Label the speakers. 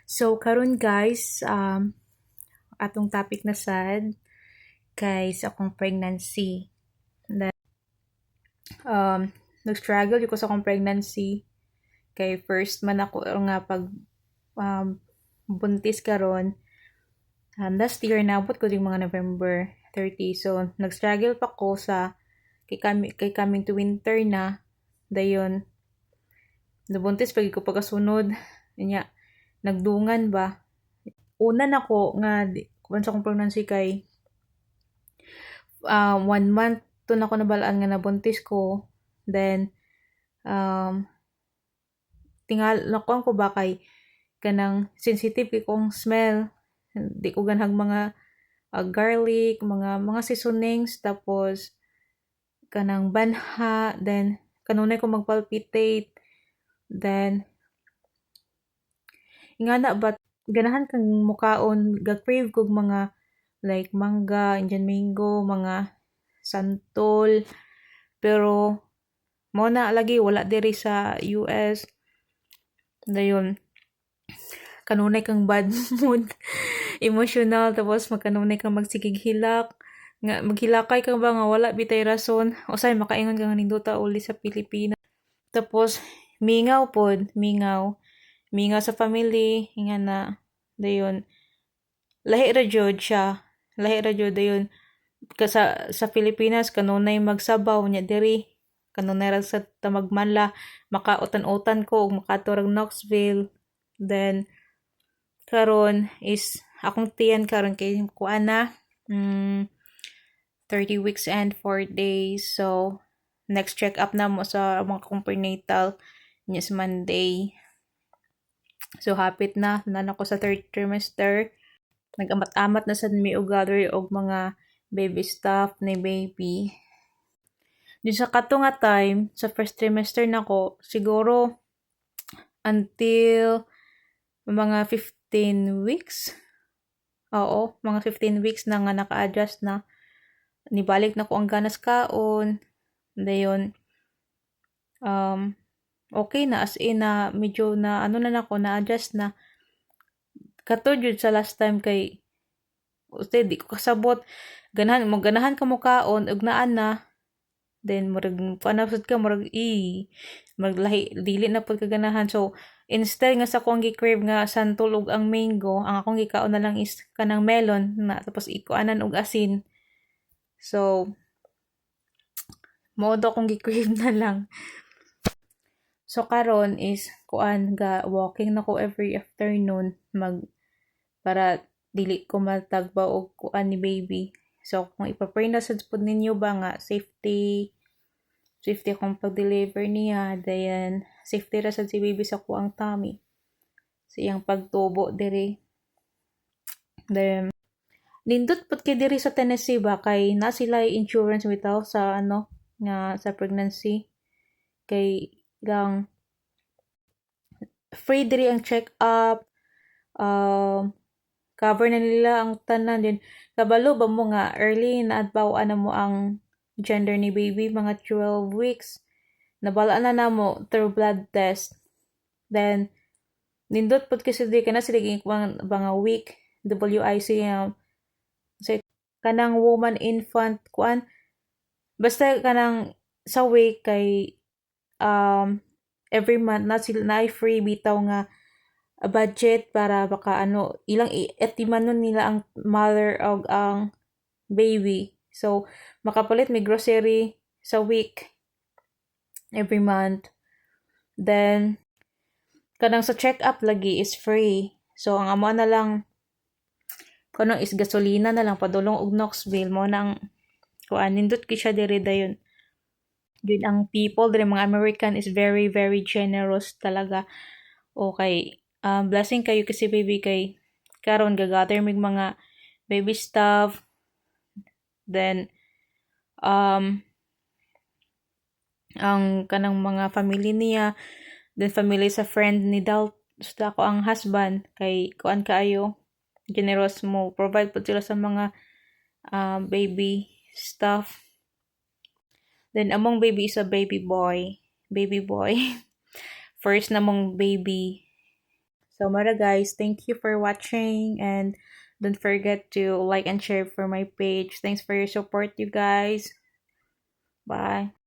Speaker 1: So karon guys, atong topic na sad kay sa akong pregnancy. That nag-struggle ko sa akong pregnancy kay first man ako nga pag buntis karon. Last year naabot ko yung mga November 30. So nag-struggle pa ko sa kay coming to winter na dayon. Nabuntis pag ko pagkasunod niya nagdungan ba. Una nako nga kung sa akong pregnancy kay 1 month to na ko nabalaan nga nabuntis ko. Then, tingal nakuan ko ba kay kanang sensitive kay kong smell. Di ko ganhag mga garlic, mga seasonings, tapos kanang banha, then kanunay ko magpalpitate, then ingana ba ganahan kang mukaon, ga-crave kog mga like mangga, Indian mango, mga santol, pero mo na lagi wala diri sa US. Dayon kanunay kang bad mood, emotional, tapos magkanunay kang magsigig hilak nga maghilakay ka ba nga wala bitay rason usay makaingon ka nga ninduta uli sa Pilipinas. Tapos mingaw pod, mingaw sa family nga na dayon lahi ra jud siya, lahi ra jud dayon sa Pilipinas kanunay magsabaw nya diri kanunay ra sa tamagmanla makautan-utan ko ug makaturag Knoxville. Then karon is akong tiyan karon kay kuan na 30 weeks and 4 days. So next check up na mo sa mga prenatal niya sa Monday. So hapit na ako sa third trimester. Nag-amat-amat na sad mi og gather og mga baby stuff ni baby. Di sa kato nga time, sa first trimester nako, siguro until mga 15 weeks. Oo, mga 15 weeks na nga naka-adjust na. Nibalik na ko ang ganas kaon. Dayon, okay na, as in na medyo na ano na nako, na-adjust na. Kato jud sa last time kay uste di ko kasabot ganahan ka mo kaon ug naan na, then murag panapsud ka murag maglahi dili na pud kaganahan. So instead nga sa akong gi-crave nga santol ug ang mango, ang akong gikaon na lang is kanang melon na tapos ikuanan og asin. So modo akong gi-crave na lang. So karon is kuan ga walking na ko every afternoon para dili ko matagba og kuan ni baby. So kung ipapray na sad pud ninyo ba nga safety akong pag-deliver niya, dayan safety ra sad si baby sa kuang tummy, sa iyang pagtubo diri. Then nindot pud kay diri sa Tennessee ba kay na sila insurance bitaw sa nga sa pregnancy, kay gang free diri ang check up, cover na nila ang tanan. Din kabalo ba mo nga early na adbawan na mo ang gender ni baby, mga 12 weeks nabala na namo through blood test. Then nindot pud kasi di kana sila mga week WIC say kanang woman infant kuan basta kanang sa week kay every month na sila na free bitaw nga budget para baka ilang etimanon nila ang mother og ang baby. So makapalit may grocery sa week every month. Then kanang sa check up lagi is free. So ang amo na lang kanang is gasolina na lang padulong og Knoxville mo nang kuan nindot ki siya diri dayon. Yun ang people diri mga American is very very generous talaga. Okay, blessing kayo kasi baby kay karon gagather mig mga baby stuff. Then ang kanang mga family niya, then family sa friend ni Dal sa ako ang husband kay kuan kaayo generous mo provide po sila sa mga baby stuff. Then among baby is a baby boy first namong baby So, mara guys, thank you for watching, and don't forget to like and share for my page. Thanks for your support, you guys. Bye.